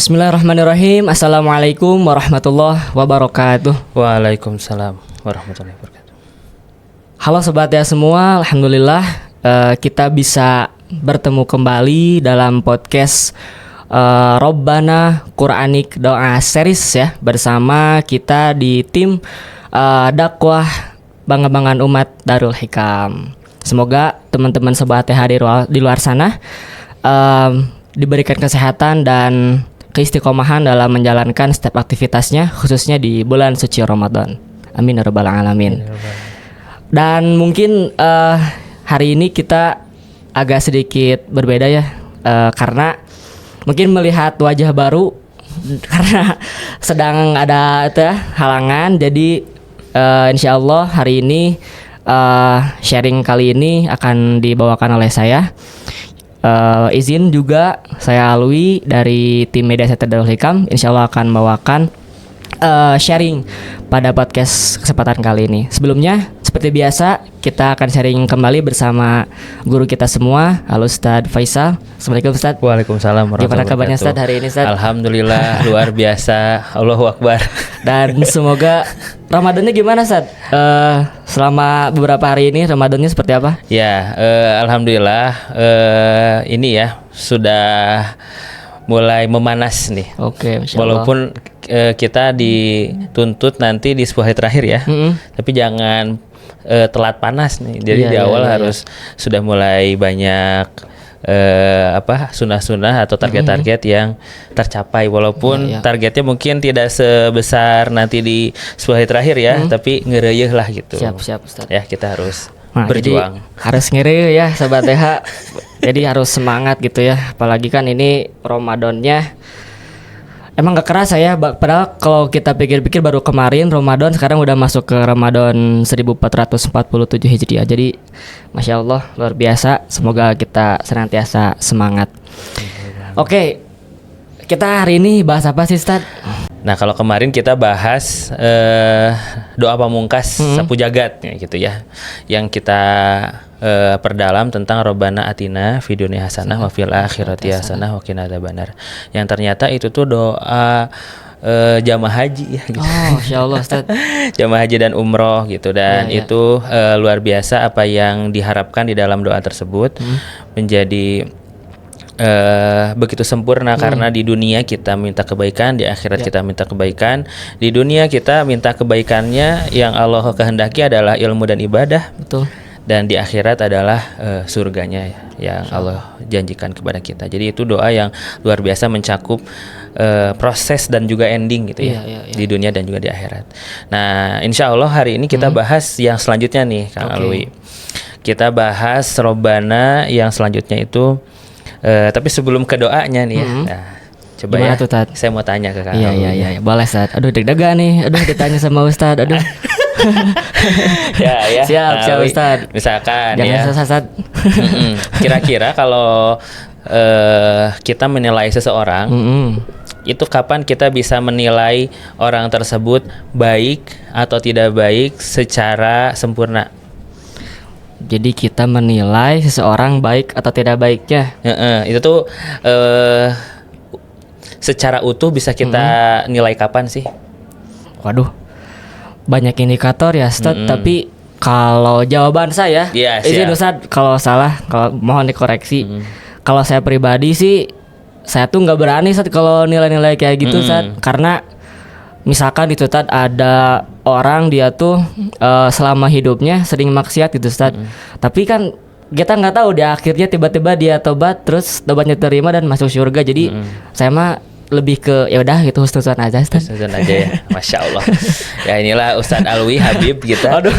Bismillahirrahmanirrahim. Assalamualaikum warahmatullahi wabarakatuh. Waalaikumsalam warahmatullahi wabarakatuh. Halo sobat ya semua, alhamdulillah kita bisa bertemu kembali dalam podcast Robbana Quranic Doa Series ya, bersama kita di tim dakwah Bangga-Banggaan Umat Darul Hikam. Semoga teman-teman sobat TH di luar sana diberikan kesehatan dan keistiqomahan dalam menjalankan setiap aktivitasnya, khususnya di bulan suci Ramadan. Amin ya rabbal alamin. Dan mungkin hari ini kita agak sedikit berbeda ya, karena mungkin melihat wajah baru karena sedang ada halangan. Jadi insya Allah hari ini sharing kali ini akan dibawakan oleh saya. Izin juga saya Alwi dari tim Media Center Darul Hikam, insya Allah akan membawakan sharing pada podcast kesempatan kali ini. Sebelumnya seperti biasa kita akan sharing kembali bersama guru kita semua. Halo Ustadz Faisal. Assalamualaikum Ustadz. Waalaikumsalam warahmatullahi wabarakatuh. Gimana kabarnya Ustadz hari ini Ustadz? Alhamdulillah luar biasa. Allahu Akbar. Dan semoga Ramadannya gimana Ustadz? Selama beberapa hari ini Ramadannya seperti apa? Ya, alhamdulillah ini ya sudah mulai memanas nih. Oke, Masya Allah. Walaupun kita dituntut nanti di 10 hari terakhir ya, tapi jangan telat panas nih. Jadi di awal harus sudah mulai banyak sunnah-sunnah atau target-target yang tercapai, walaupun targetnya mungkin tidak sebesar nanti di 10 hari terakhir ya, tapi ngereyeh lah gitu. Siap Ustaz. Ya, kita harus berjuang. Jadi harus ngereyeh ya Sobat TH. Jadi harus semangat gitu ya. Apalagi kan ini Ramadannya emang gak kerasa ya, padahal kalau kita pikir-pikir baru kemarin Ramadan, sekarang udah masuk ke Ramadan 1447 Hijriah. Jadi Masya Allah luar biasa. Semoga kita senantiasa semangat. Oke, kita hari ini bahas apa sih Ustadz? Nah, kalau kemarin kita bahas doa pamungkas sapu jagat ya, gitu ya, yang kita perdalam tentang Robbana atina fid dunya hasanah wa fil akhirati hasanah wa qina adzabannar. Yang ternyata itu tuh doa jamaah haji ya gitu. Oh, insyaallah Ustaz. Jamaah haji dan umroh gitu, dan itu luar biasa apa yang diharapkan di dalam doa tersebut menjadi begitu sempurna, karena di dunia kita minta kebaikan, di akhirat kita minta kebaikan. Di dunia kita minta kebaikannya yang Allah kehendaki adalah ilmu dan ibadah. Betul. Dan di akhirat adalah surganya yang Allah janjikan kepada kita. Jadi itu doa yang luar biasa mencakup proses dan juga ending gitu ya, di dunia dan juga di akhirat. Nah, insya Allah hari ini kita bahas yang selanjutnya nih Kang Alwi. Kita bahas Robbana yang selanjutnya itu, tapi sebelum ke doanya nih ya. Nah, coba gimana ya tuh, saya mau tanya ke Kang Alwi. Iya, boleh Ustaz. Aduh deg-degan nih. Aduh ditanya sama Ustaz. Aduh. ya. Siap Ustaz. Misalkan jangan sesat. Kira-kira kalau kita menilai seseorang, itu kapan kita bisa menilai orang tersebut baik atau tidak baik secara sempurna? Jadi kita menilai seseorang baik atau tidak baiknya. Itu tuh secara utuh bisa kita nilai kapan sih? Waduh, banyak indikator ya Ustaz, tapi kalau jawaban saya, izin Ustaz kalau salah, kalau mohon dikoreksi. Kalau saya pribadi sih, saya tuh nggak berani Ustaz kalau nilai-nilai kayak gitu Ustaz, karena misalkan itu Ustaz ada orang dia tuh selama hidupnya sering maksiat gitu Ustaz, tapi kan kita nggak tahu di akhirnya tiba-tiba dia tobat, terus tobatnya terima dan masuk surga. Jadi saya mah lebih ke ya udah gitu husnuzan aja Ustaz. Husnuzan aja ya. Masya Allah. Ya inilah Ustadz Alwi Habib kita. Aduh.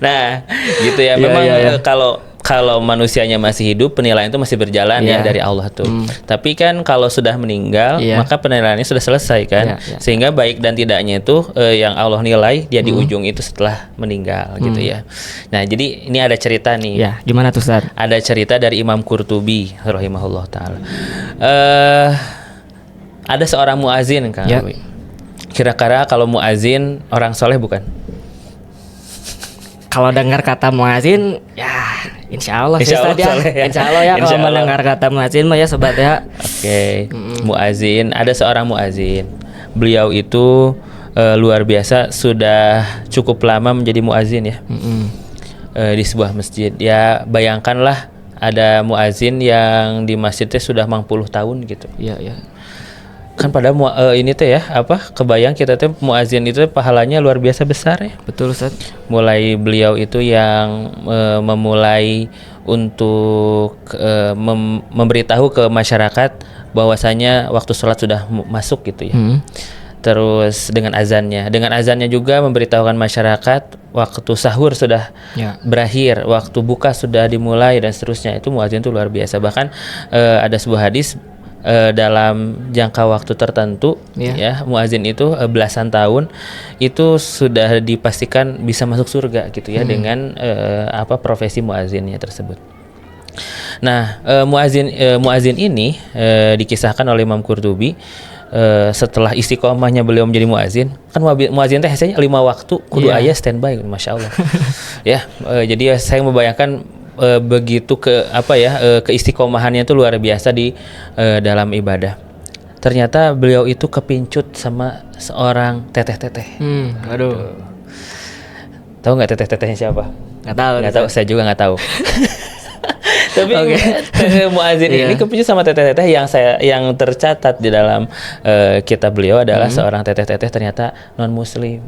Nah, gitu ya. Memang kalau manusianya masih hidup, penilaian itu masih berjalan ya dari Allah tuh. Tapi kan kalau sudah meninggal, maka penilaiannya sudah selesai kan. Sehingga baik dan tidaknya itu yang Allah nilai dia di ujung itu setelah meninggal gitu ya. Nah, jadi ini ada cerita nih. Ya, gimana tuh Ustaz? Ada cerita dari Imam Qurtubi rahimahullah taala. Ada seorang muazin Kang Alwi. Kira-kira kalau muazin orang soleh bukan? Kalau dengar kata muazin, ya Insya Allah Insya Allah, ya. soleh ya. Insya Allah ya Insya kalau Allah. mendengar kata muazin mah ya sobat ya. Oke. Muazin, ada seorang muazin. Beliau itu luar biasa, sudah cukup lama menjadi muazin ya. Di sebuah masjid. Ya bayangkanlah ada muazin yang di masjidnya sudah 40 tahun gitu. Iya, iya. Kan pada ini teh ya, kebayang kita teh muazin itu pahalanya luar biasa besar ya. Betul Ustaz. Mulai beliau itu yang memulai untuk memberitahu ke masyarakat bahwasanya waktu sholat sudah masuk gitu ya. Terus dengan azannya juga memberitahukan masyarakat waktu sahur sudah berakhir, waktu buka sudah dimulai dan seterusnya. Itu muazin itu luar biasa. Bahkan ada sebuah hadis dalam jangka waktu tertentu ya muazin itu belasan tahun itu sudah dipastikan bisa masuk surga gitu ya dengan profesi muazinnya tersebut. Nah, muazin ini dikisahkan oleh Imam Qurtubi setelah istiqomahnya beliau menjadi muazin. Kan muazin teh biasanya 5 waktu kudu aya standby, Masya Allah. Ya, jadi saya membayangkan begitu keistiqomahannya itu luar biasa di dalam ibadah. Ternyata beliau itu kepincut sama seorang teteh-teteh. Aduh. Tahu nggak teteh-tetehnya siapa? Nggak tahu. Saya juga nggak tahu. Tapi muazin ini kepincut sama teteh-teteh yang tercatat di dalam kitab beliau adalah seorang teteh-teteh ternyata non muslim.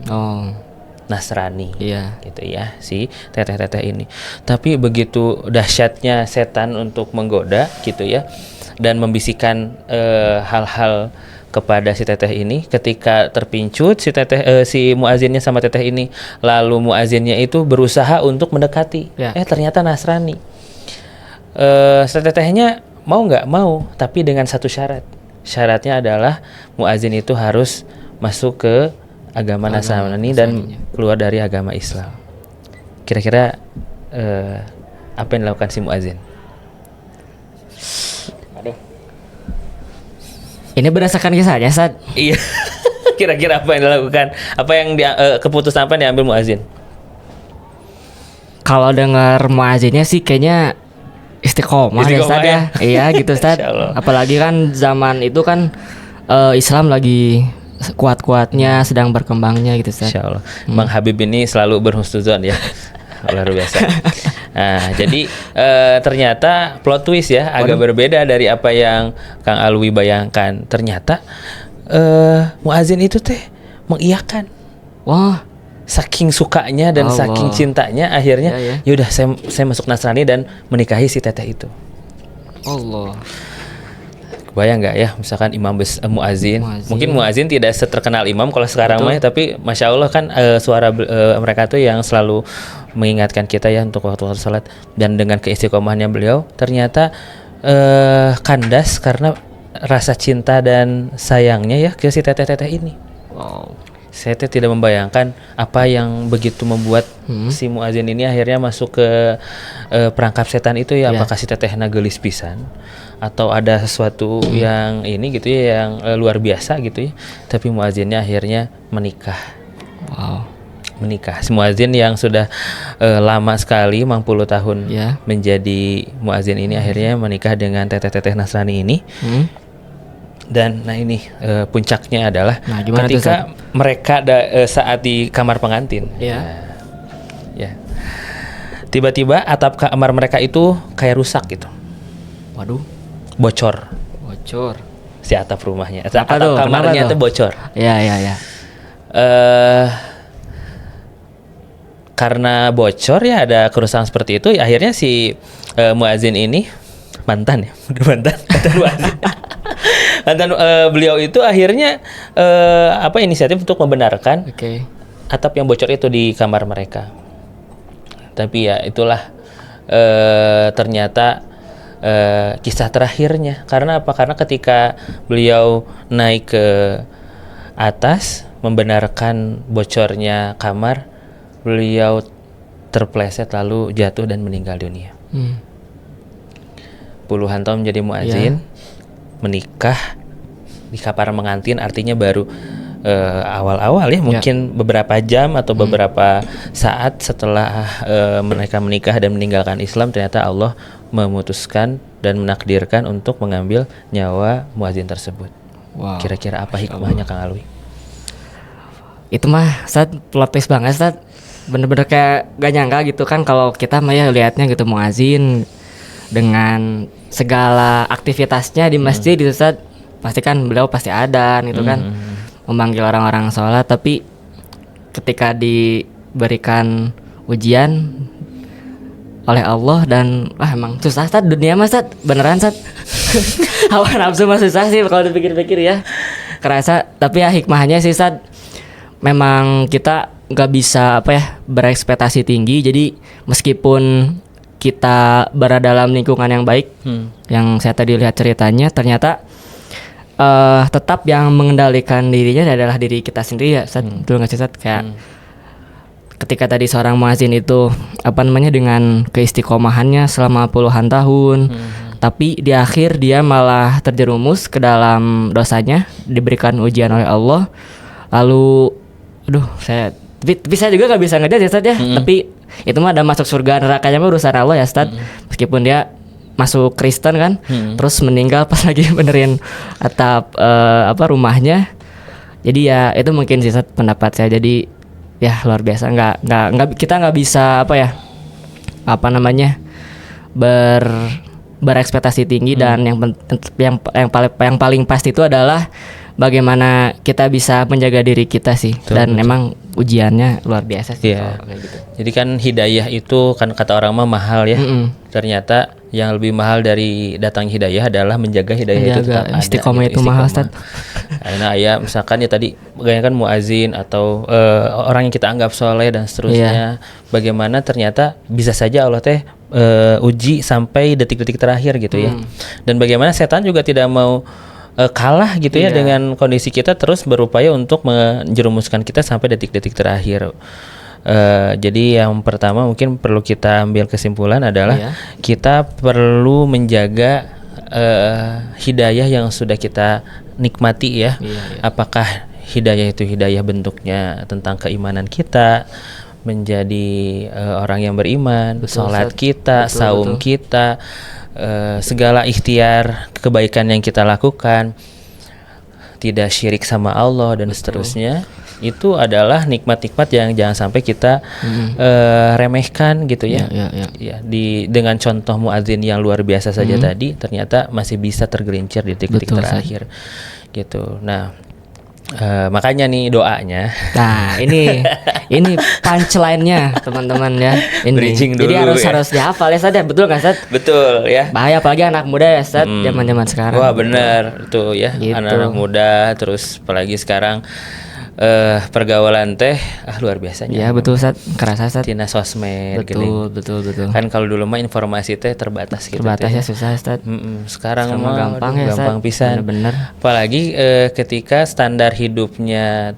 Nasrani, gitu ya, si teteh-teteh ini. Tapi begitu dahsyatnya setan untuk menggoda, gitu ya, dan membisikkan hal-hal kepada si teteh ini. Ketika terpincut si muazinnya sama teteh ini, lalu muazinnya itu berusaha untuk mendekati. Ternyata Nasrani. Tetehnya mau nggak? Mau, tapi dengan satu syarat. Syaratnya adalah muazin itu harus masuk ke agama Nasrani dan keluar dari agama Islam. Kira-kira apa yang dilakukan si muazin? Aduh. Ini berdasarkan kisahnya, Ustaz? Iya. Kira-kira apa yang dilakukan? Apa yang keputusan apa yang diambil muazin? Kalau dengar muazinnya sih kayaknya istiqomah ya, Ustaz ya. Iya gitu, Ustaz. Apalagi kan zaman itu kan Islam lagi kuat-kuatnya, sedang berkembangnya gitu, Ustaz. Insya Allah. Bang Habib ini selalu berhusnuzon ya. Luar biasa. Nah, jadi ternyata plot twist ya, agak berbeda dari apa yang Kang Alwi bayangkan. Ternyata muazin itu teh mengiyakan. Wah, saking sukanya dan saking cintanya akhirnya yaudah saya masuk Nasrani dan menikahi si teteh itu. Allah. Kebayang nggak ya, misalkan muazin. Mungkin muazin tidak seterkenal imam kalau sekarang mah, tapi masya Allah kan suara mereka tuh yang selalu mengingatkan kita ya untuk waktu sholat. Dan dengan keistiqomahannya beliau ternyata kandas karena rasa cinta dan sayangnya ya ke si teteh-teteh ini. Saya tidak membayangkan apa yang begitu membuat si muazin ini akhirnya masuk ke perangkap setan itu ya. Apakah si tetehna geulis pisan atau ada sesuatu yang ini gitu ya, yang luar biasa gitu ya. Tapi muazinnya akhirnya menikah. Menikah. Si muazin yang sudah lama sekali 50 tahun menjadi muazin ini akhirnya menikah dengan teteh-teteh Nasrani ini. Dan nah ini puncaknya adalah ketika mereka saat di kamar pengantin. Tiba-tiba atap kamar mereka itu kayak rusak gitu. Waduh. Bocor. Si atap rumahnya. Atap kamarnya itu bocor. Iya. Karena bocor ya, ada kerusakan seperti itu ya, akhirnya si muazin ini mantan muazin. Mantan beliau itu akhirnya inisiatif untuk membenarkan atap yang bocor itu di kamar mereka. Tapi ya itulah ternyata kisah terakhirnya. Karena apa? Karena ketika beliau naik ke atas membenarkan bocornya kamar, beliau terpleset lalu jatuh dan meninggal dunia. Puluhan tahun menjadi muazin, menikah di kamar pengantin, artinya baru awal-awal ya, mungkin beberapa jam atau beberapa saat setelah mereka menikah dan meninggalkan Islam, ternyata Allah memutuskan dan menakdirkan untuk mengambil nyawa muazin tersebut. Wow. Kira-kira apa hikmahnya Kang Alwi? Itu mah Ustaz plot twist banget Ustaz. Bener-bener kayak gak nyangka gitu kan, kalau kita mah ya lihatnya gitu muazin dengan segala aktivitasnya di masjid gitu Ustaz, pasti kan beliau pasti adzan gitu kan, memanggil orang-orang sholat. Tapi ketika diberikan ujian oleh Allah dan emang susah Ustaz, dunia mas Ustaz, beneran Ustaz. Hawa nafsu mah susah sih kalau dipikir-pikir ya, kerasa. Tapi ya hikmahnya sih Ustaz, memang kita nggak bisa berekspektasi tinggi. Jadi meskipun kita berada dalam lingkungan yang baik, yang saya tadi lihat ceritanya, ternyata tetap yang mengendalikan dirinya adalah diri kita sendiri ya Ustaz. Betul nggak sih Ustaz? Kayak ketika tadi seorang muazin itu dengan keistiqomahannya selama puluhan tahun, tapi di akhir dia malah terjerumus ke dalam dosanya, diberikan ujian oleh Allah. Lalu tapi saya juga nggak bisa ngejudge ya Ustaz ya. Tapi itu mah ada masuk surga nerakanya mah urusan Allah ya Ustaz. Meskipun dia masuk Kristen kan, terus meninggal pas lagi benerin atap rumahnya. Jadi ya itu mungkin sih Ustaz pendapat saya. Jadi ya luar biasa, kita nggak bisa berekspektasi tinggi. Dan yang paling pasti itu adalah bagaimana kita bisa menjaga diri kita sih. Dan memang ujiannya luar biasa sih. Gitu. Jadi kan hidayah itu kan kata orang mah mahal ya. Ternyata yang lebih mahal dari datang hidayah adalah menjaga hidayah itu tetap ada. Istiqomah itu mahal Ustaz. Karena ya misalkan ya tadi kan muazin atau orang yang kita anggap soleh dan seterusnya, bagaimana ternyata bisa saja Allah uji sampai detik-detik terakhir gitu ya. Dan bagaimana setan juga tidak mau kalah gitu ya dengan kondisi kita, terus berupaya untuk menjerumuskan kita sampai detik-detik terakhir. Jadi yang pertama mungkin perlu kita ambil kesimpulan adalah kita perlu menjaga hidayah yang sudah kita nikmati ya. Apakah hidayah itu hidayah bentuknya tentang keimanan kita, menjadi orang yang beriman, sholat kita, saum kita, segala ikhtiar kebaikan yang kita lakukan, tidak syirik sama Allah dan seterusnya. Itu adalah nikmat-nikmat yang jangan sampai kita remehkan gitu ya. Ya, dengan contoh muadzin yang luar biasa saja tadi, ternyata masih bisa tergelincir di detik-detik terakhir gitu. Nah, makanya nih doanya. Nah, ini punchline-nya teman-teman ya. Ini. Bridging dulu. Jadi harus dihafal ya Ustaz ya. Betul kan Ustaz? Betul ya. Bahaya apalagi anak muda ya Ustaz, zaman-zaman sekarang. Wah, benar tuh ya. Gitu. Anak-anak muda, terus apalagi sekarang pergaulan luar biasanya. Ya betul Ustaz, kerasa Ustaz. Tina sosmed. Betul. Kan kalau dulu mah informasi terbatas gitu. Terbatas ya, susah Ustaz. Sekarang mah gampang ya, gampang pisan. Bener. Apalagi ketika standar hidupnya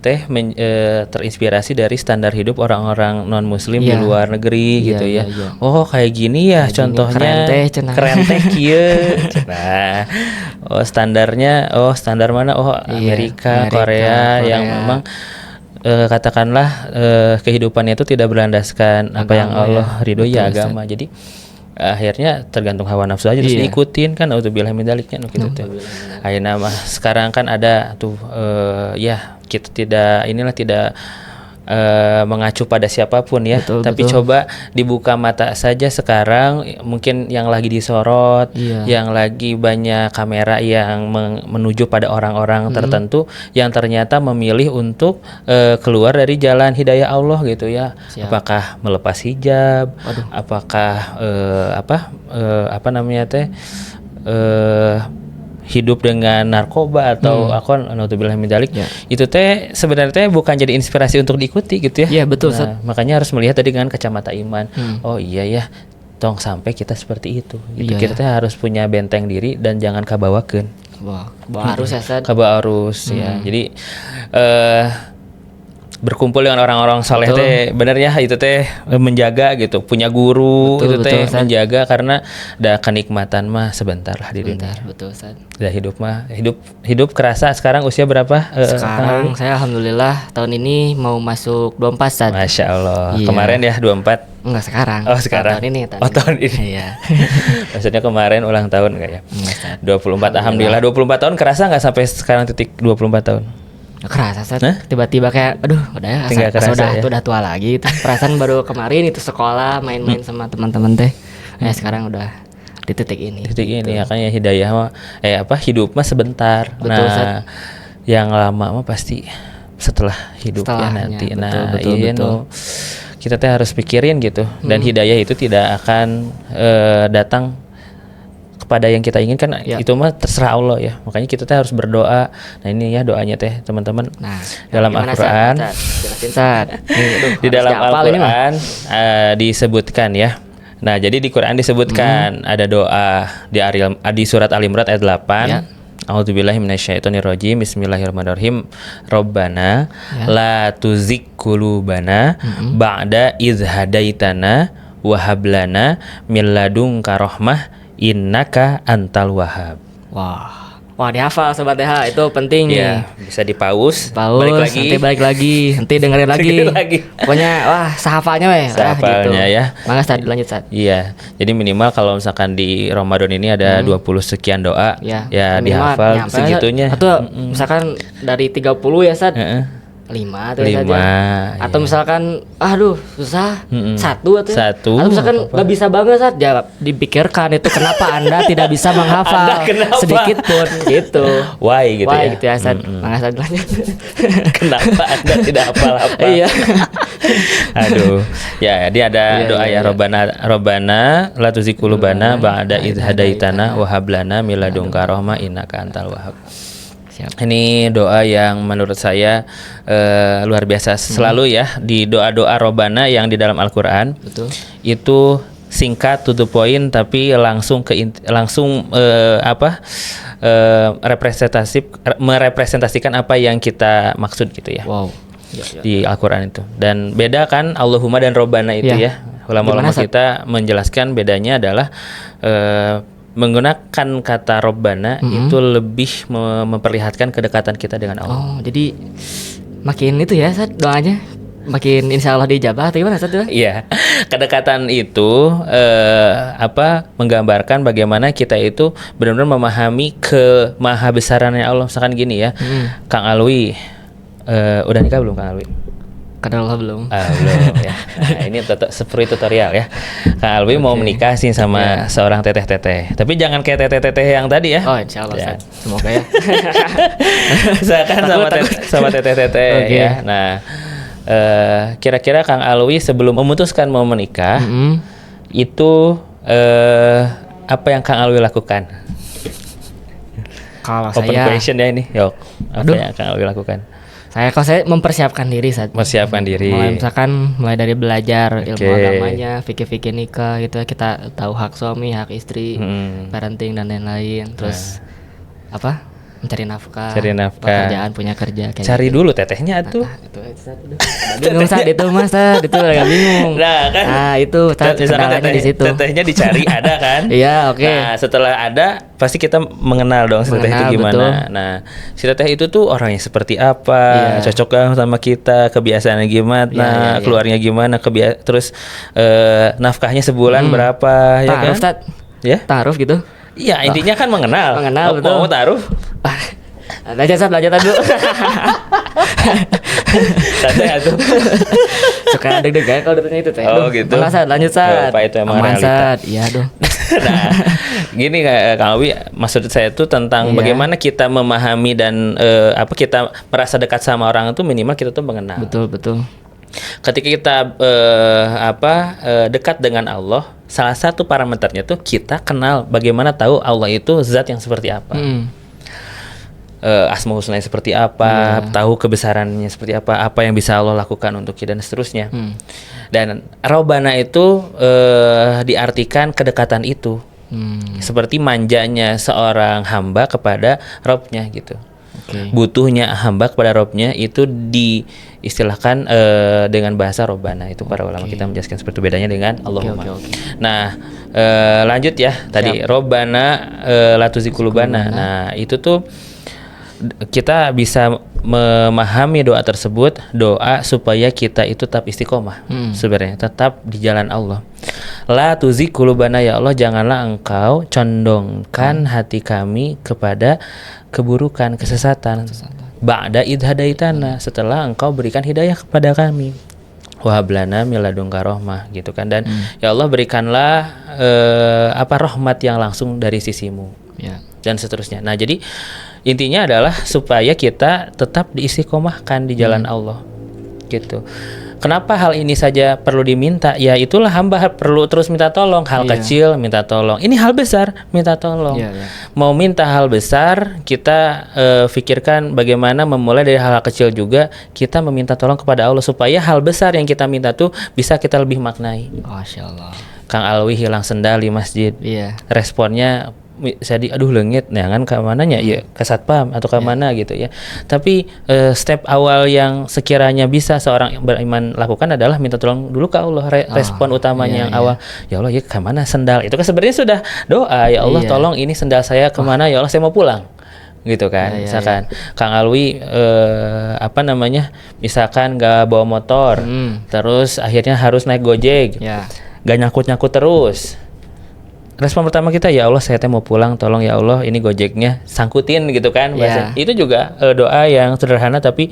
terinspirasi dari standar hidup orang-orang non muslim di luar negeri gitu ya. Oh, kayak gini ya contohnya. Keren teh kieu. Nah, standar mana? Amerika, Korea yang memang katakanlah kehidupannya itu tidak berlandaskan apa yang Allah ridhoi ya, agama. Jadi akhirnya tergantung hawa nafsu aja, terus diikutin kan, auzubillahi min dzaliknya gitu tuh. Ayeuna mah sekarang kan ada tuh kita tidak mengacu pada siapapun ya, tapi coba dibuka mata saja sekarang, mungkin yang lagi disorot, yang lagi banyak kamera yang menuju pada orang-orang tertentu yang ternyata memilih untuk keluar dari jalan hidayah Allah gitu ya. Apakah melepas hijab, apakah hidup dengan narkoba atau naudzubillah min dzalik. Itu sebenarnya bukan jadi inspirasi untuk diikuti gitu ya. Iya betul. Nah, makanya harus melihat tadi dengan kacamata iman. Oh iya ya, tong sampai kita seperti itu. Kita harus punya benteng diri dan jangan kabawakeun. Wah, arus ya Ustaz. Kaba arus ya. Jadi berkumpul dengan orang-orang soleh Betul. teh bener ya itu teh menjaga gitu, punya guru Betul, itu teh betul, Ustaz. menjaga karena dah kenikmatan mah sebentar lah di dunia. Betul, Ustaz. Udah hidup mah hidup kerasa. Sekarang usia berapa? Sekarang saya alhamdulillah tahun ini mau masuk 24, Ustaz. Masya Allah. Iya. Kemarin ya 24. Enggak sekarang. Oh sekarang. Tahun ini. Tahun ini. Iya. Maksudnya kemarin ulang tahun enggak ya? Enggak, Ustaz. 24. Alhamdulillah 24 tahun kerasa nggak sampai sekarang titik 24 tahun? Nggak kerasa, Ustaz. Hah? Tiba-tiba kayak aduh udah ya Nggak kerasa ya? udah tua lagi itu. Perasaan baru kemarin itu sekolah main-main sama teman-teman teh. Sekarang udah di titik ini. Titik ini ya kan ya hidayah mah hidup mah sebentar. Betul, nah, Ustaz. yang lama mah pasti setelah hidup ya Setelahnya, nanti. betul, Iya, betul. Kita teh harus pikirin gitu. Dan hidayah itu tidak akan datang kepada yang kita inginkan, Ya. itu mah terserah Allah ya. Makanya kita teh harus berdoa. Nah ini ya doanya teh teman-teman. Nah, dalam gimana, Al-Quran, Ustaz? Jelasin, Ustaz. di dalam Al-Quran disebutkan ya. Nah jadi di Quran disebutkan ada doa di surat Al-Imran ayat 8. Ya. A'udzubillahi minasyaitonirrajim. Bismillahirrahmanirrahim. Rabbana la tuzigh qulubana ba'da idz hadaitana wa hab lana min ladunka rahmah innaka antal wahhab. Wah dihafal Sobat DH, itu penting nih. Ya, bisa dipaus, Nanti balik lagi, nanti dengerin lagi. Dengerin lagi. Pokoknya sahafalnya weh. Sahafalnya ya. Mangga Ustaz, lanjut Ustaz. Iya, jadi minimal kalau misalkan di Ramadan ini ada 20 sekian doa, ya minimal dihafal nyampe segitunya. Atau misalkan dari 30 ya Ustaz. 5 atau 5, saja. Atau iya. misalkan aduh susah satu atau Satu, atau misalkan apa-apa. nggak bisa banget Ustaz, jawab dipikirkan itu kenapa Anda tidak bisa menghafal Anda kenapa? sedikit pun gitu. Why gitu Why ya. gitu ya Ustaz. Mangga Ustaz lanjut. Kenapa Anda tidak hafal apa? Iya. Aduh. Ya, dia ada Iya, doa iya, ya Robbana la tuzigh qulubana ba'da idz hadaitana wa hab lana min ladunka rahmah innaka antal wahhab. Siap. Ini doa yang menurut saya luar biasa selalu ya di doa-doa Robbana yang di dalam Al-Qur'an. Betul. Itu singkat to the point tapi langsung merepresentasikan apa yang kita maksud gitu ya. Wow. Ya, ya. Di Al-Qur'an itu. Dan beda kan Allahumma dan Robbana itu ya. Ulama-ulama Gimana, Ustaz? kita menjelaskan bedanya adalah menggunakan kata Robbana itu lebih memperlihatkan kedekatan kita dengan Allah. Oh, jadi makin itu ya Ustaz doanya. Makin insya Allah dijabah atau gimana Ustaz? Iya, kedekatan itu menggambarkan bagaimana kita itu benar-benar memahami kemahabesarannya Allah. Misalkan gini ya, Kang Alwi, udah nikah belum Kang Alwi? Kadang Allah belum. Belum ya. Nah, ini seperti tutorial ya. Kang Alwi mau menikah sih sama seorang teteh-teteh. Tapi jangan kayak teteh-teteh yang tadi ya. Oh, insya Allah Ya. Ustaz. Semoga ya. Misalkan sama teteh-teteh Oke. ya. Nah, kira-kira Kang Alwi sebelum memutuskan mau menikah itu apa yang Kang Alwi lakukan? Kalau Open saya question ya ini, Yok. Apa Aduh. yang Kang Alwi lakukan? kalau saya mempersiapkan diri saat Mempersiapkan diri. mulai dari belajar ilmu Oke. agamanya, fikih-fikih nikah gitu ya, kita tahu hak suami, hak istri, parenting dan lain-lain. Terus mencari nafkah, Cari nafkah. pekerjaan, punya kerja kayak Cari gitu. dulu tetehnya tuh. Itu Ustaz, udah. Agak bingung saat itu Mas, Ustaz. Itu agak bingung. Nah, kan. Itu Ustaz, Misalkan kendalanya di situ. tetehnya dicari ada kan? Iya, oke. Nah, setelah ada pasti kita mengenal dong si teteh itu Mengenal, gimana. betul. Nah, si teteh itu tuh orangnya seperti apa, Iya. cocok gak sama kita, kebiasaannya gimana, Iya. keluarnya gimana, terus nafkahnya sebulan berapa, ya kan? Ta'aruf, Ustaz. Ya? Ta'aruf gitu. Iya, intinya kan mengenal. Mengenal, betul. Mau taruh? Lanjut dulu. Santai atuh. Suka deg-degan kalau ditanya itu teh. Oh, gitu. Malah Sat, lanjut Sat. Apa itu emang Aman, realita. Sat. Iya dong. Nah, gini Kang Alwi, maksud saya itu tentang Iya. bagaimana kita memahami dan kita merasa dekat sama orang itu minimal kita tuh mengenal. Betul. Ketika kita dekat dengan Allah, salah satu parameternya tuh kita kenal bagaimana tahu Allah itu zat yang seperti apa. Asmaul husna seperti apa, tahu kebesarannya seperti apa yang bisa Allah lakukan untuk kita dan seterusnya. Dan Rabbana itu diartikan kedekatan itu. Seperti manjanya seorang hamba kepada Robnya gitu. Butuhnya hamba kepada Robnya itu diistilahkan dengan bahasa Robbana. Itu para ulama kita menjelaskan seperti bedanya dengan Allahumma. Nah, lanjut ya. Tadi Robbana la tuzigh qulubana. Nah, itu tuh kita bisa memahami doa tersebut, doa supaya kita itu tetap istiqomah, sebenarnya tetap di jalan Allah. La tuzigh qulubana, ya Allah janganlah engkau condongkan hati kami kepada keburukan, kesesatan. Ba'da idh hadaitana, setelah engkau berikan hidayah kepada kami. Wahablana min ladunka rahmah, gitu kan. Dan ya Allah berikanlah rahmat yang langsung dari sisimu, dan seterusnya. Nah, jadi intinya adalah supaya kita tetap diistiqomahkan di jalan Allah, gitu. Kenapa hal ini saja perlu diminta? Ya itulah hamba perlu terus minta tolong. Hal kecil minta tolong. Ini hal besar minta tolong. Mau minta hal besar, kita pikirkan bagaimana memulai dari hal kecil juga. Kita meminta tolong kepada Allah supaya hal besar yang kita minta tuh bisa kita lebih maknai. Masya Allah. Kang Alwi hilang sendal di masjid. Responnya jadi aduh leungit, nah kan ke mananya ya, ke satpam atau ke mana gitu ya. Tapi step awal yang sekiranya bisa seorang beriman lakukan adalah minta tolong dulu ke Allah. Respon utamanya yang awal, ya Allah ya ke mana sendal, itu kan sebenarnya sudah doa, ya Allah tolong ini sendal saya kemana, ya Allah saya mau pulang, gitu kan. Misalkan Kang Alwi misalkan nggak bawa motor, terus akhirnya harus naik Gojek, gak nyangkut terus. Respon pertama kita, ya Allah saya mau pulang, tolong ya Allah ini Gojeknya sangkutin, gitu kan. Itu juga doa yang sederhana, tapi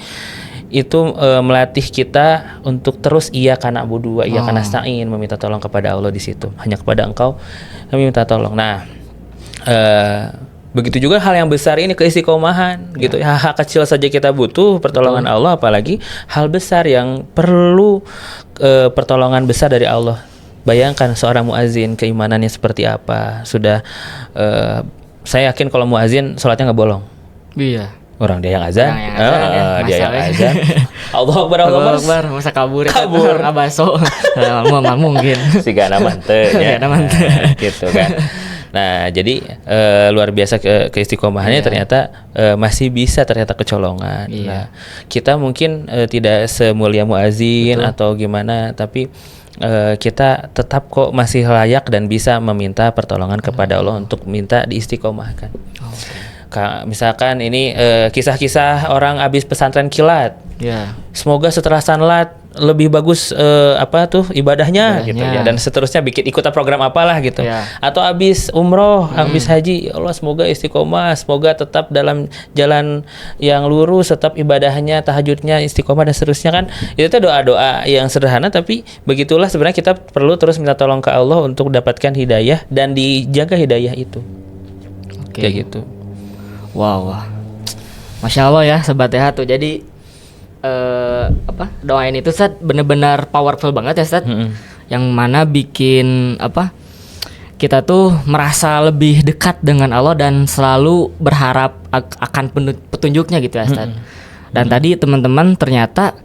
itu melatih kita untuk terus iya kana budu, iya kana nasta'in, meminta tolong kepada Allah di situ. Hanya kepada Engkau kami minta tolong. Nah, begitu juga hal yang besar ini, keistiqomahan, gitu. Hal kecil saja kita butuh pertolongan Allah, apalagi hal besar yang perlu pertolongan besar dari Allah. Bayangkan seorang muazin, keimanannya seperti apa. Sudah saya yakin kalau muazin sholatnya nggak bolong. Orang dia yang azan, dia yang azan. Allahu Akbar, Allahu Akbar, masa kabur abaso. Mungkin siga namante ya. Gitu kan. Nah, jadi luar biasa keistiqomahannya ternyata masih bisa ternyata kecolongan. Nah, kita mungkin tidak semulia muazin atau gimana, tapi kita tetap kok masih layak dan bisa meminta pertolongan kepada Allah untuk minta diistiqomahkan. Misalkan ini kisah-kisah orang habis pesantren kilat. Semoga setelah sanlat lebih bagus ibadahnya gitu ya, dan seterusnya bikin ikutan program apalah gitu. Atau habis umroh, habis haji, ya Allah semoga istiqomah, semoga tetap dalam jalan yang lurus, tetap ibadahnya, tahajudnya istiqomah dan seterusnya kan. Itu tuh doa-doa yang sederhana, tapi begitulah sebenarnya kita perlu terus minta tolong ke Allah untuk dapatkan hidayah dan dijaga hidayah itu. Kayak gitu. Wow. Masya Allah ya Sobat TH tuh. Jadi doain itu Ustaz benar-benar powerful banget ya Ustaz. Yang mana bikin kita tuh merasa lebih dekat dengan Allah dan selalu berharap akan petunjuknya gitu ya Ustaz. Dan tadi teman-teman ternyata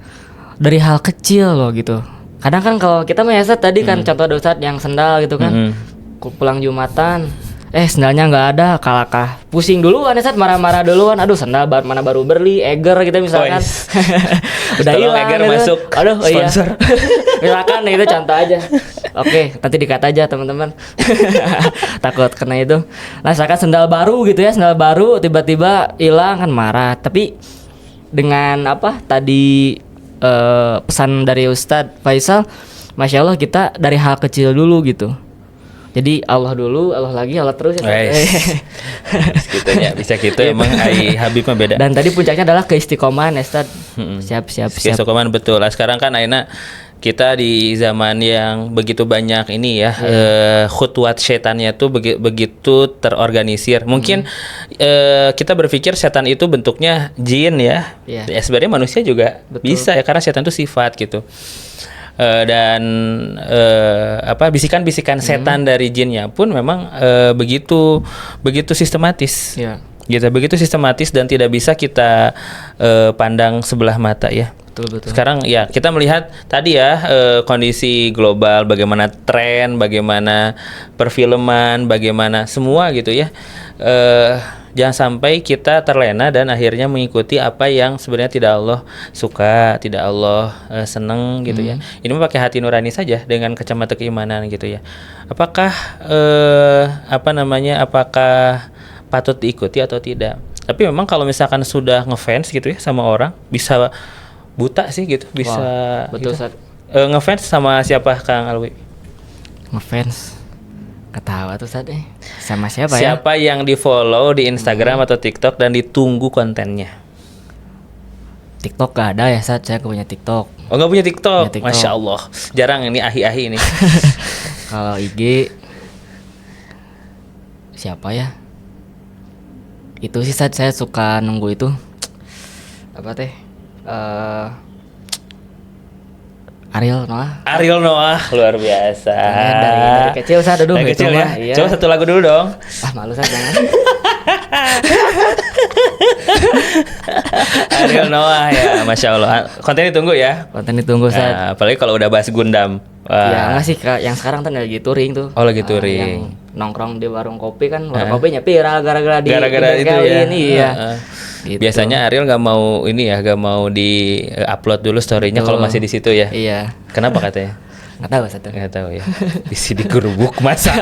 dari hal kecil loh gitu. Kadang kan kalau kita mah ya Ustaz tadi kan contoh Ustaz yang sendal gitu kan. Pulang Jumatan, sendalnya nggak ada, kalakah pusing duluan ya Ustaz, marah-marah duluan. Aduh sendal mana baru beli, Eger gitu misalkan. Udah hilang Eger gitu. masuk Aduh sponsor. Misalkan itu contoh aja. Oke, nanti dikat aja teman-teman. Takut kena itu. Nah, misalkan sendal baru gitu ya, sendal baru tiba-tiba hilang kan marah. Tapi dengan tadi pesan dari Ustadz Faisal, Masya Allah kita dari hal kecil dulu gitu. Jadi Allah dulu, Allah lagi, Allah terus ya. Gitunya bisa gitu emang ai Habib mah beda. Dan tadi puncaknya adalah keistiqomahan ya Ustaz. Siap. Keistiqomahan betul. Sekarang kan ayeuna kita di zaman yang begitu banyak ini ya, khutwat setannya tuh begitu terorganisir. Mungkin kita berpikir setan itu bentuknya jin ya. Ya sebenarnya manusia juga bisa ya, karena setan itu sifat gitu. Dan bisikan-bisikan setan dari jinnya pun memang begitu sistematis, gitu, begitu sistematis dan tidak bisa kita pandang sebelah mata ya. Betul. Sekarang ya kita melihat tadi ya kondisi global, bagaimana tren, bagaimana perfilman, bagaimana semua gitu ya. Jangan sampai kita terlena dan akhirnya mengikuti apa yang sebenarnya tidak Allah suka, tidak Allah seneng gitu ya. Ini mah pakai hati nurani saja dengan kacamata keimanan gitu ya. Apakah apakah patut diikuti atau tidak? Tapi memang kalau misalkan sudah ngefans gitu ya sama orang, bisa buta sih gitu, bisa. Wah, betul gitu. Ngefans sama siapa Kang Alwi? Ngefans ketawa tuh saat sama siapa ya? Siapa yang di follow di Instagram atau TikTok dan ditunggu kontennya? TikTok gak ada ya saat saya punya TikTok. Oh nggak punya TikTok? Punya TikTok. Masya Allah, jarang ini ahi-ahi ini. Kalau IG siapa ya? Itu sih saat saya suka nunggu itu apa teh? Ariel Noah luar biasa. Dari kecil saya duduk dari gitu kecil ya. Iya. Coba satu lagu dulu dong. Malu saya jangan. Ariel Noah ya, Masya Allah. Konten ditunggu ya. Konten ditunggu saya. Apalagi kalau udah bahas Gundam. Ya enggak sih yang sekarang kan lagi touring tuh. Oh lagi touring. Yang nongkrong di warung kopi kan, warung kopinya viral gara-gara itu ya. Iya. Gitu. Biasanya Ariel nggak mau di upload dulu story-nya kalau masih di situ ya. Iya. Kenapa katanya? Nggak tahu satu. Nggak tahu ya. Isi di gerubuk masa.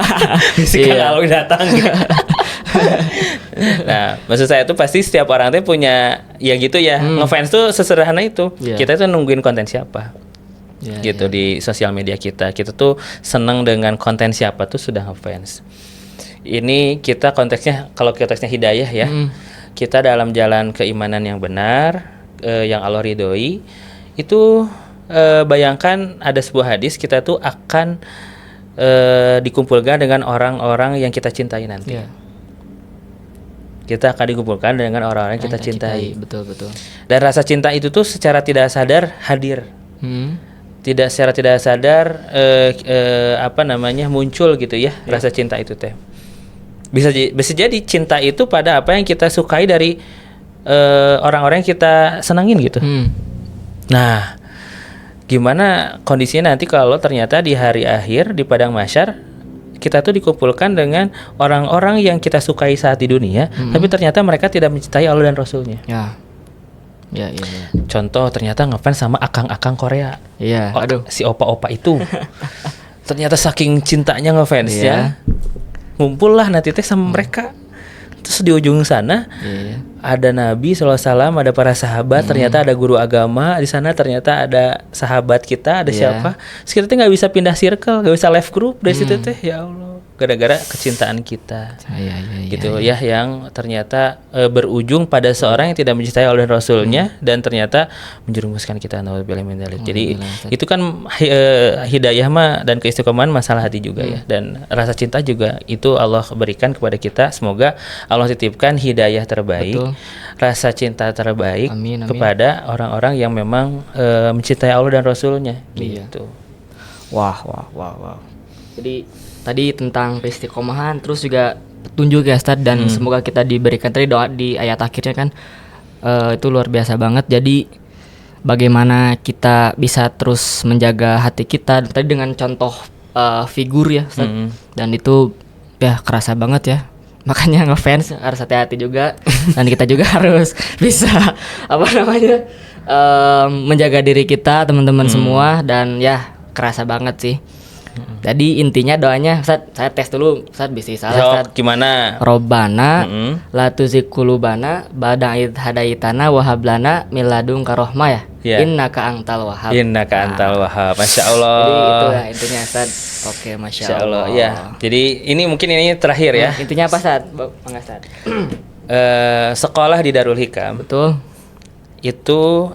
Isi kan kalau datang. Nah, maksud saya tuh pasti setiap orang tuh punya ya gitu ya. Ngefans tuh sesederhana itu. Yeah. Kita tuh nungguin konten siapa. Gitu di sosial media kita. Kita tuh seneng dengan konten siapa tuh sudah ngefans. Ini kita konteksnya kalau konteksnya hidayah ya. Kita dalam jalan keimanan yang benar, yang Allah ridhoi, itu bayangkan ada sebuah hadis kita tuh akan dikumpulkan dengan orang-orang yang kita cintai nanti. Yeah. Kita akan dikumpulkan dengan orang-orang yang kita cintai. Betul. Dan rasa cinta itu tuh secara tidak sadar hadir. Secara tidak sadar muncul gitu ya. Yeah. Rasa cinta itu teh. Bisa jadi cinta itu pada apa yang kita sukai dari orang-orang yang kita senangin gitu. Nah, gimana kondisinya nanti kalau ternyata di hari akhir di padang mahsyar kita tuh dikumpulkan dengan orang-orang yang kita sukai saat di dunia, tapi ternyata mereka tidak mencintai Allah dan Rasulnya. Ya. Contoh ternyata ngefans sama akang-akang Korea. Iya. Si opa-opa itu. Ternyata saking cintanya ngefans ya. Ngumpul lah nanti teh sama mereka. Terus di ujung sana ada Nabi SAW, ada para sahabat, ternyata ada guru agama di sana, ternyata ada sahabat kita, ada siapa? Terus kita tuh nggak bisa pindah circle, nggak bisa left group dari situ teh, ya Allah, gara-gara kecintaan kita, gitu ya, yang ternyata berujung pada seorang yang tidak mencintai Allah dan Rasulnya dan ternyata menjerumuskan kita. Jadi itu kan hidayah mah dan keistiqomahan masalah hati juga ya, dan rasa cinta juga itu Allah berikan kepada kita. Semoga Allah titipkan hidayah terbaik, rasa cinta terbaik kepada orang-orang yang memang mencintai Allah dan Rasulnya. Gitu. Wah. Jadi tadi tentang keistiqomahan, terus juga petunjuk ya Ustaz, dan semoga kita diberikan tadi doa di ayat akhirnya kan itu luar biasa banget. Jadi bagaimana kita bisa terus menjaga hati kita tadi dengan contoh figur ya Ustaz. Dan itu ya kerasa banget ya. Makanya ngefans harus hati-hati juga dan kita juga harus bisa menjaga diri kita teman-teman semua, dan ya kerasa banget sih. Jadi intinya doanya Ustaz, saya tes dulu Ustaz, bisa salah Ustaz. Gimana? Robbana la tuzigh qulubana ba'da idh hadaitana wa hab lana min ladunka rahmah ya. Innaka antal wahhab. Masya Allah. Jadi itu ya intinya Ustaz. Oke, Masya Allah. Ya. Jadi ini mungkin ini terakhir ya. Intinya apa Ustaz? Ustaz. Sekolah di Darul Hikam. Betul. Itu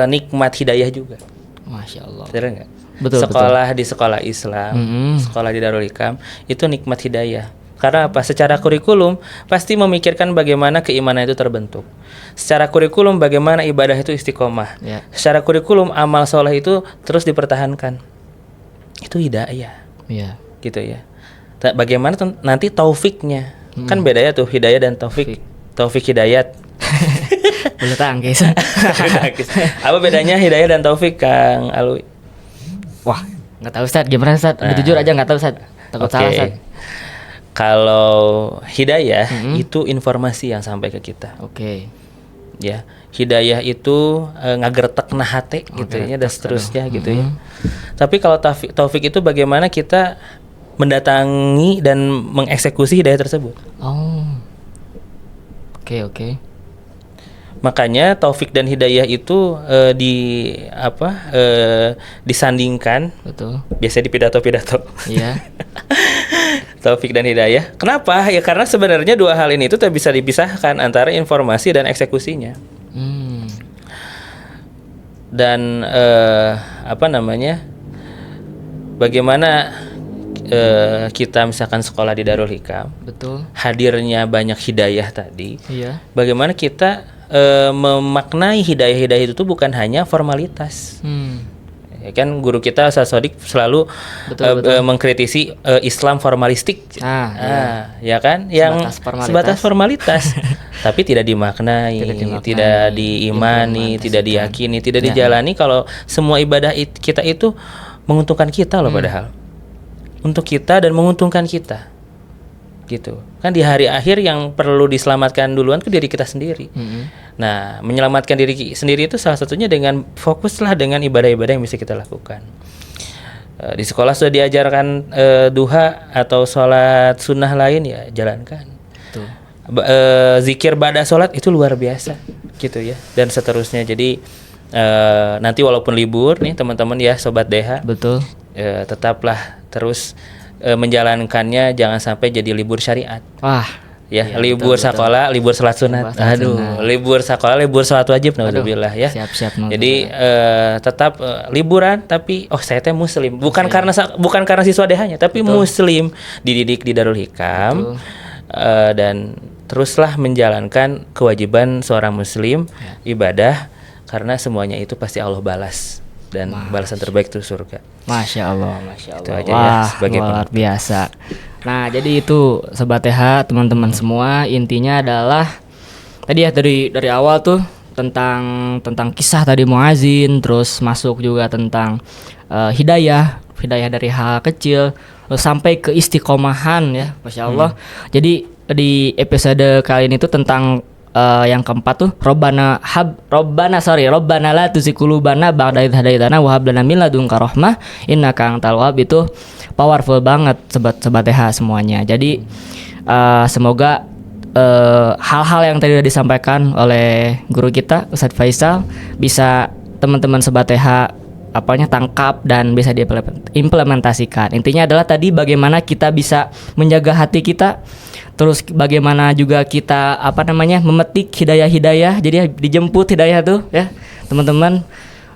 nikmat hidayah juga. Masya Allah. Betul nggak? Betul, sekolah di sekolah Islam, sekolah di Darul Hikam itu nikmat hidayah. Karena apa? Secara kurikulum pasti memikirkan bagaimana keimanan itu terbentuk. Secara kurikulum bagaimana ibadah itu istiqomah. Secara kurikulum amal soleh itu terus dipertahankan. Itu hidayah. Gitu ya. Bagaimana nanti taufiknya? Kan beda ya tuh hidayah dan taufik. Taufik hidayat. Bulu tangkis. Apa bedanya hidayah dan taufik, Kang Alwi? Wah, nggak tahu Ustaz, gimana Ustaz? Jujur aja nggak tahu Ustaz. Takut salah Ustaz. Kalau hidayah itu informasi yang sampai ke kita. Oke. Ya, hidayah itu ngagertek nah hate gitu ya dan seterusnya gitu ya. Tapi kalau taufik itu bagaimana kita mendatangi dan mengeksekusi hidayah tersebut. Oh. Oke. Makanya taufik dan hidayah itu disandingkan. Betul. Biasanya di pidato-pidato. Iya. Taufik dan hidayah. Kenapa? Ya karena sebenarnya dua hal ini itu tak bisa dipisahkan antara informasi dan eksekusinya. Dan bagaimana kita misalkan sekolah di Darul Hikam. Betul. Hadirnya banyak hidayah tadi. Iya. Bagaimana kita memaknai hidayah itu tuh bukan hanya formalitas. Ya kan guru kita Ustaz Sodik selalu mengkritisi Islam formalistik. Ya kan yang sebatas formalitas. Tapi tidak dimaknai, tidak diimani, tidak diyakini, tidak dijalani kalau semua ibadah kita itu menguntungkan kita loh padahal. Untuk kita dan menguntungkan kita. Gitu. Kan di hari akhir yang perlu diselamatkan duluan ke diri kita sendiri. Nah, menyelamatkan diri sendiri itu salah satunya dengan fokuslah dengan ibadah-ibadah yang bisa kita lakukan. Di sekolah sudah diajarkan duha atau sholat sunnah lain ya jalankan. Zikir ba'da sholat itu luar biasa gitu ya dan seterusnya. Jadi nanti walaupun libur nih teman-teman ya sobat DH. Betul. Tetaplah terus menjalankannya, jangan sampai jadi libur syariat. Wah. Ya, iya, libur sekolah, libur salat sunat. Libur sekolah, libur salat wajib. Nauzubillah ya. Siap. Jadi tetap liburan tapi saya teh muslim. Bukan karena siswa DH-nya, tapi muslim dididik di Darul Hikam. Dan teruslah menjalankan kewajiban seorang muslim ibadah karena semuanya itu pasti Allah balas dan balasan terbaik itu surga. Masya Allah. Itu aja. Wah, ya, luar biasa. Nah, jadi itu Sobat TH, teman-teman semua, intinya adalah tadi ya dari awal tuh tentang kisah tadi muazin, terus masuk juga tentang hidayah dari hal kecil sampai ke istiqomahan ya, Masya Allah. Jadi di episode kali ini tuh tentang yang keempat tuh Robbana la tuzigh qulubana ba'da idh hadaitana wa hab lana min ladunka rahmah innaka antal wahhab. Itu powerful banget sobat TH semuanya. Jadi semoga hal-hal yang tadi sudah disampaikan oleh guru kita Ustadz Faisal bisa teman-teman sobat TH tangkap dan bisa diimplementasikan. Intinya adalah tadi bagaimana kita bisa menjaga hati kita. Terus bagaimana juga kita memetik hidayah. Jadi dijemput hidayah tuh ya teman-teman.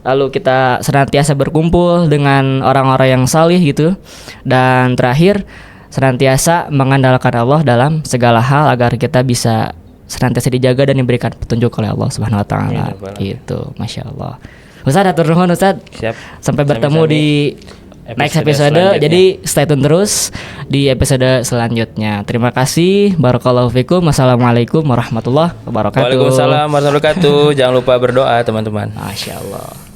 Lalu kita senantiasa berkumpul dengan orang-orang yang salih gitu. Dan terakhir senantiasa mengandalkan Allah dalam segala hal agar kita bisa senantiasa dijaga dan diberikan petunjuk oleh Allah Subhanahu wa taala. Gitu, Masya Allah. Ustaz, atur nuhun Ustaz. Siap. Sampai bertemu di next episode. Jadi stay tune terus di episode selanjutnya. Terima kasih. Barakallahu fikum. Wassalamualaikum warahmatullahi wabarakatuh. Waalaikumsalam warahmatullahi wabarakatuh. Jangan lupa berdoa teman-teman. Masya Allah.